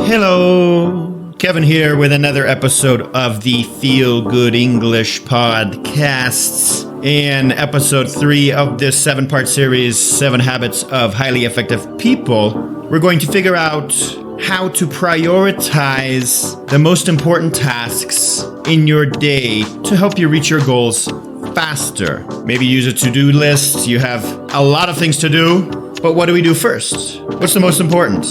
Hello, Kevin here with another episode of the Feel Good English Podcasts and episode 3 of this 7-part series, 7 Habits of Highly Effective People. We're going to figure out how to prioritize the most important tasks in your day to help you reach your goals faster. Maybe use a to-do list. You have a lot of things to do, but what do we do first? What's the most important?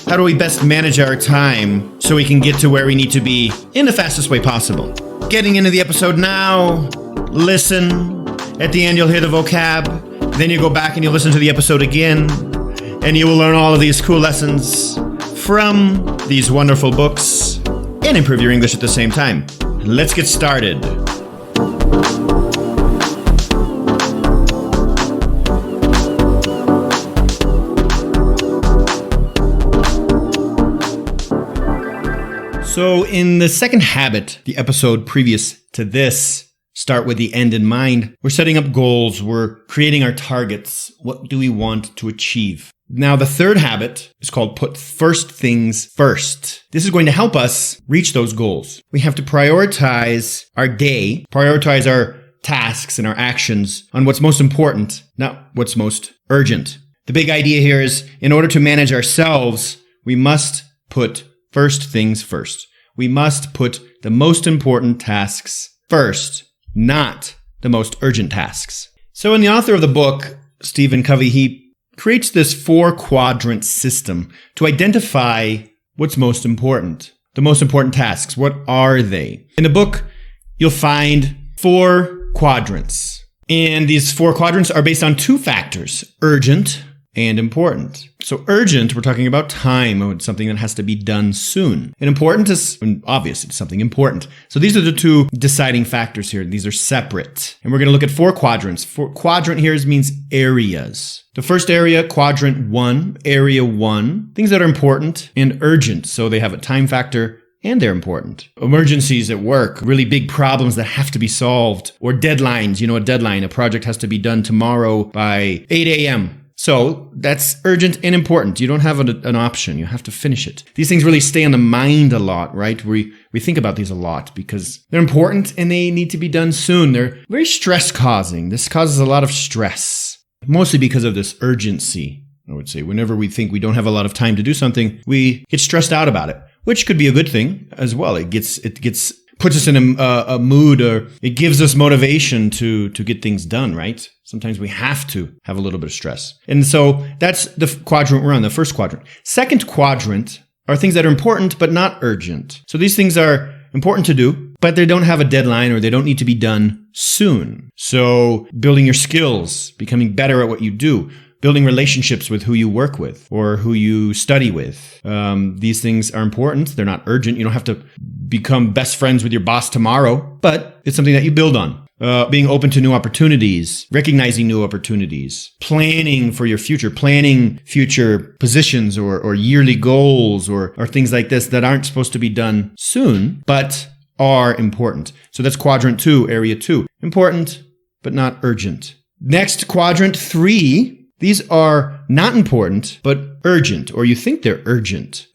How do we best manage our time so we can get to where we need to be in the fastest way possible? Getting into the episode now, listen. At the end, you'll hear the vocab. Then you go back and you listen to the episode again, and you will learn all of these cool lessons from these wonderful books and improve your English at the same time. Let's get started. So in the second habit, the episode previous to this, start with the end in mind. We're setting up goals. We're creating our targets. What do we want to achieve? Now, the third habit is called put first things first. This is going to help us reach those goals. We have to prioritize our day, prioritize our tasks and our actions on what's most important, not what's most urgent. The big idea here is in order to manage ourselves, we must put first things first. We must put the most important tasks first, not the most urgent tasks. So in the author of the book, Stephen Covey, he creates this 4-quadrant system to identify what's most important. The most important tasks, what are they? In the book, you'll find 4 quadrants. And these 4 quadrants are based on 2 factors, urgent and important. So urgent, we're talking about time, it's something that has to be done soon. And important is obvious, it's something important. So these are the 2 deciding factors here. These are separate. And we're going to look at 4 quadrants. Quadrant here means areas. The first area, quadrant 1, area 1, things that are important and urgent. So they have a time factor and they're important. Emergencies at work, really big problems that have to be solved, or deadlines. You know, a project has to be done tomorrow by 8 a.m. So that's urgent and important. You don't have an option. You have to finish it. These things really stay on the mind a lot, right? We think about these a lot because they're important and they need to be done soon. They're very stress causing. This causes a lot of stress, mostly because of this urgency. I would say whenever we think we don't have a lot of time to do something, we get stressed out about it, which could be a good thing as well. It puts us in a mood, or it gives us motivation to get things done, right? Sometimes we have to have a little bit of stress. And so that's the quadrant we're on, the first quadrant. Second quadrant are things that are important but not urgent. So these things are important to do, but they don't have a deadline or they don't need to be done soon. So building your skills, becoming better at what you do, building relationships with who you work with or who you study with. These things are important. They're not urgent. You don't have to become best friends with your boss tomorrow, but it's something that you build on. Being open to new opportunities, recognizing new opportunities, planning for your future, planning future positions or yearly goals or things like this that aren't supposed to be done soon, but are important. So that's quadrant 2, area 2. Important, but not urgent. Next, quadrant 3. These are not important, but urgent, or you think they're urgent.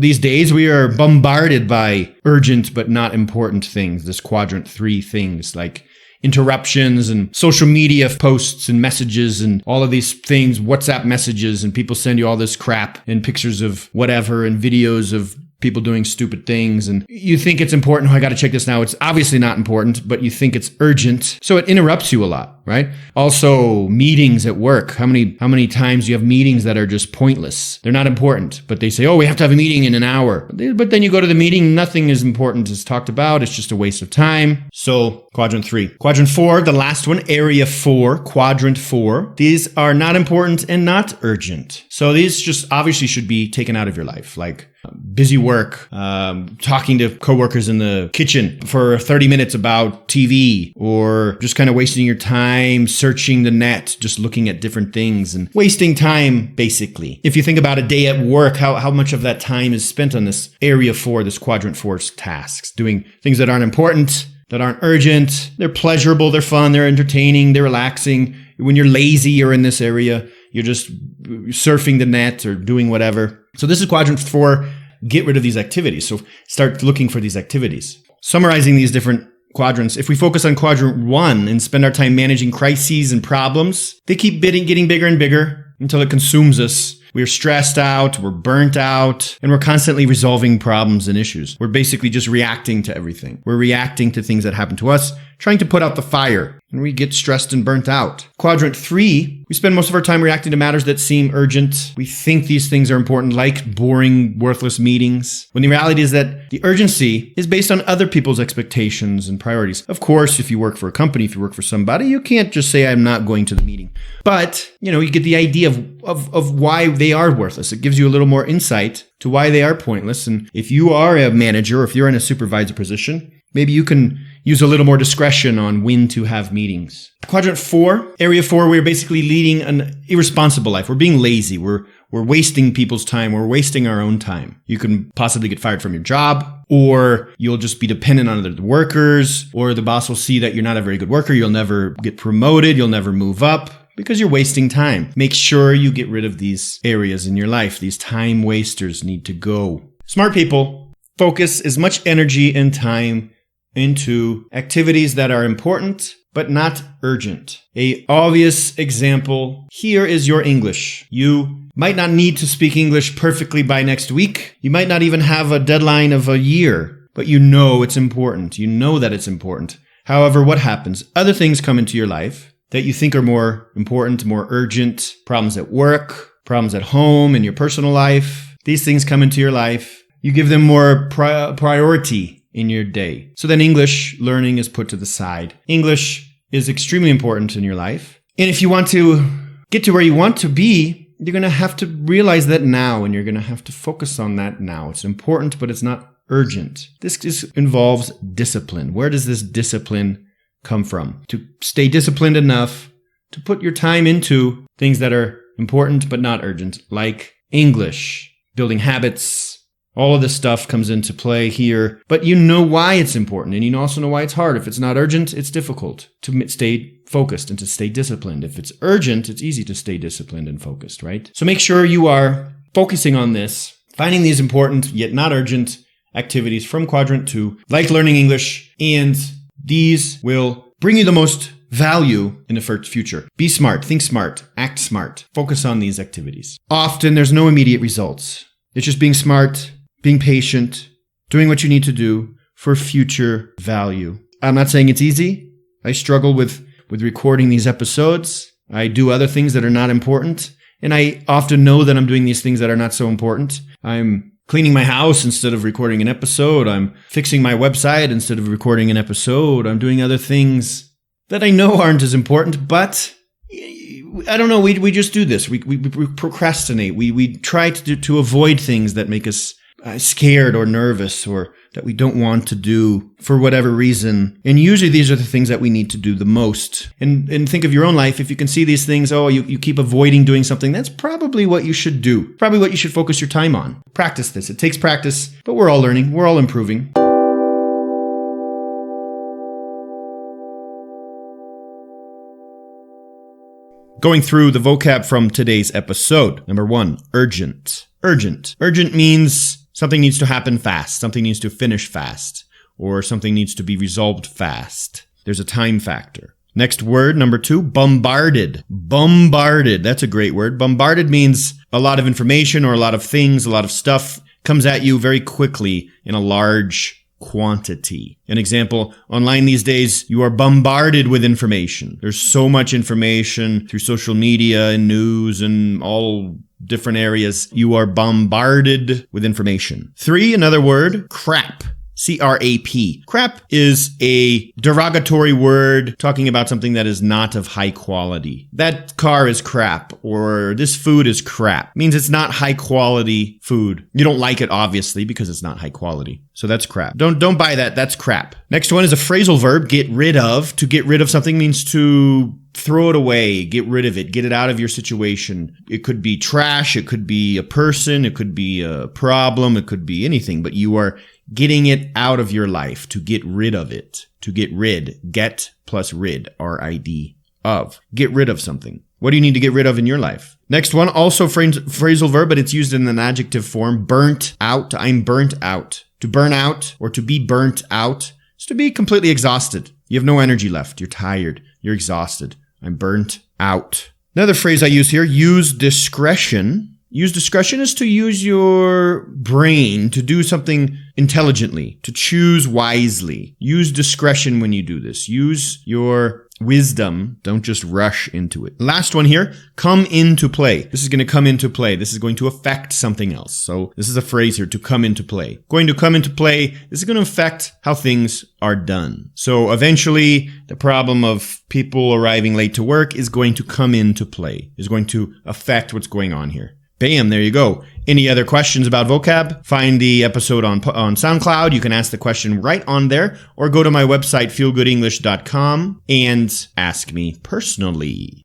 These days, we are bombarded by urgent but not important things, this quadrant 3 things, like interruptions and social media posts and messages and all of these things, WhatsApp messages, and people send you all this crap and pictures of whatever and videos of people doing stupid things, and you think it's important. Oh, I got to check this now. It's obviously not important, but you think it's urgent. So it interrupts you a lot, right? Also, meetings at work. How many times do you have meetings that are just pointless? They're not important, but they say, oh, we have to have a meeting in an hour. But then you go to the meeting, nothing is important is talked about. It's just a waste of time. So quadrant 3. Quadrant 4, the last one, area 4, quadrant 4. These are not important and not urgent. So these just obviously should be taken out of your life, like busy work, talking to coworkers in the kitchen for 30 minutes about TV, or just kind of wasting your time searching the net, just looking at different things and wasting time, basically. If you think about a day at work, how much of that time is spent on this area 4, this quadrant 4 tasks, doing things that aren't important, that aren't urgent, they're pleasurable, they're fun, they're entertaining, they're relaxing. When you're lazy, you're in this area, you're just surfing the net or doing whatever. So this is quadrant 4. get rid of these activities. So start looking for these activities. Summarizing these different quadrants, if we focus on quadrant 1 and spend our time managing crises and problems, they keep getting bigger and bigger until it consumes us. We're stressed out, we're burnt out, and we're constantly resolving problems and issues. We're basically just reacting to everything. We're reacting to things that happen to us, trying to put out the fire, and we get stressed and burnt out. Quadrant 3, we spend most of our time reacting to matters that seem urgent. We think these things are important, like boring, worthless meetings, when the reality is that the urgency is based on other people's expectations and priorities. Of course, if you work for a company, if you work for somebody, you can't just say, I'm not going to the meeting. But, you get the idea of why they are worthless. It gives you a little more insight to why they are pointless. And if you are a manager, or if you're in a supervisor position, maybe you can use a little more discretion on when to have meetings. Quadrant 4, area 4, we're basically leading an irresponsible life. We're being lazy. We're wasting people's time. We're wasting our own time. You can possibly get fired from your job, or you'll just be dependent on other workers, or the boss will see that you're not a very good worker. You'll never get promoted. You'll never move up, because you're wasting time. Make sure you get rid of these areas in your life. These time wasters need to go. Smart people focus as much energy and time into activities that are important but not urgent. An obvious example here is your English. You might not need to speak English perfectly by next week. You might not even have a deadline of a year, but you know it's important. You know that it's important. However, what happens? Other things come into your life that you think are more important, more urgent, problems at work, problems at home, in your personal life. These things come into your life. You give them more priority in your day. So then English learning is put to the side. English is extremely important in your life. And if you want to get to where you want to be, you're going to have to realize that now, and you're going to have to focus on that now. It's important, but it's not urgent. This involves discipline. Where does this discipline come from? To stay disciplined enough to put your time into things that are important but not urgent, like English, building habits. All of this stuff comes into play here, but you know why it's important, and you also know why it's hard. If it's not urgent, it's difficult to stay focused and to stay disciplined. If it's urgent, it's easy to stay disciplined and focused, right? So make sure you are focusing on this, finding these important yet not urgent activities from quadrant 2, like learning English, and these will bring you the most value in the future. Be smart, think smart, act smart. Focus on these activities. Often there's no immediate results. It's just being smart, being patient, doing what you need to do for future value. I'm not saying it's easy. I struggle with recording these episodes. I do other things that are not important. And I often know that I'm doing these things that are not so important. I'm cleaning my house instead of recording an episode. I'm fixing my website instead of recording an episode. I'm doing other things that I know aren't as important, but I don't know. We just do this. We procrastinate. We try to avoid things that make us scared or nervous, or that we don't want to do for whatever reason. And usually these are the things that we need to do the most. And think of your own life. If you can see these things, you keep avoiding doing something, that's probably what you should do. Probably what you should focus your time on. Practice this. It takes practice, but we're all learning. We're all improving. Going through the vocab from today's episode. Number 1, urgent. Urgent. Urgent means something needs to happen fast. Something needs to finish fast. Or something needs to be resolved fast. There's a time factor. Next word, number 2, bombarded. Bombarded. That's a great word. Bombarded means a lot of information or a lot of things, a lot of stuff comes at you very quickly in a large quantity. An example, online these days, you are bombarded with information. There's so much information through social media and news and all different areas. You are bombarded with information. 3, another word, crap. C-R-A-P. Crap is a derogatory word talking about something that is not of high quality. That car is crap, or this food is crap. It means it's not high quality food. You don't like it, obviously, because it's not high quality. So that's crap. Don't buy that. That's crap. Next one is a phrasal verb, get rid of. To get rid of something means to throw it away, get rid of it, get it out of your situation. It could be trash, it could be a person, it could be a problem, it could be anything, but you are getting it out of your life, to get rid of it. To get rid. Get plus rid. R-I-D. Of. Get rid of something. What do you need to get rid of in your life? Next one, also phrasal verb, but it's used in an adjective form. Burnt out. I'm burnt out. To burn out or to be burnt out is to be completely exhausted. You have no energy left. You're tired. You're exhausted. I'm burnt out. Another phrase I use here, use discretion. Use discretion is to use your brain to do something intelligently, to choose wisely. Use discretion when you do this. Use your wisdom. Don't just rush into it. Last one here, come into play. This is going to come into play. This is going to affect something else. So this is a phrase here, to come into play. Going to come into play, this is going to affect how things are done. So eventually, the problem of people arriving late to work is going to come into play, is going to affect what's going on here. Bam, there you go. Any other questions about vocab? Find the episode on SoundCloud. You can ask the question right on there, or go to my website, feelgoodenglish.com, and ask me personally.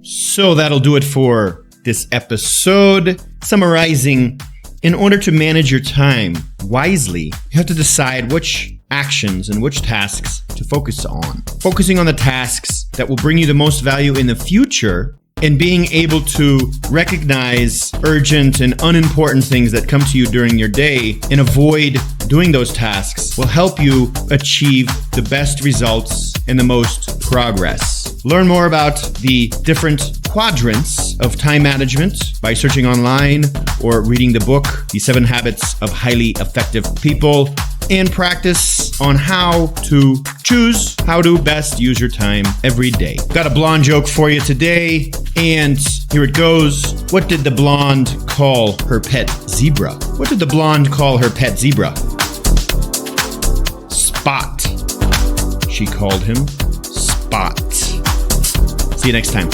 So that'll do it for this episode. Summarizing, in order to manage your time wisely, you have to decide which actions and which tasks to focus on. Focusing on the tasks that will bring you the most value in the future, and being able to recognize urgent and unimportant things that come to you during your day and avoid doing those tasks will help you achieve the best results and the most progress. Learn more about the different quadrants of time management by searching online or reading the book, The 7 Habits of Highly Effective People, and practice on how to choose how to best use your time every day. Got a blonde joke for you today, and here it goes. What did the blonde call her pet zebra? What did the blonde call her pet zebra? Spot. She called him Spot. See you next time.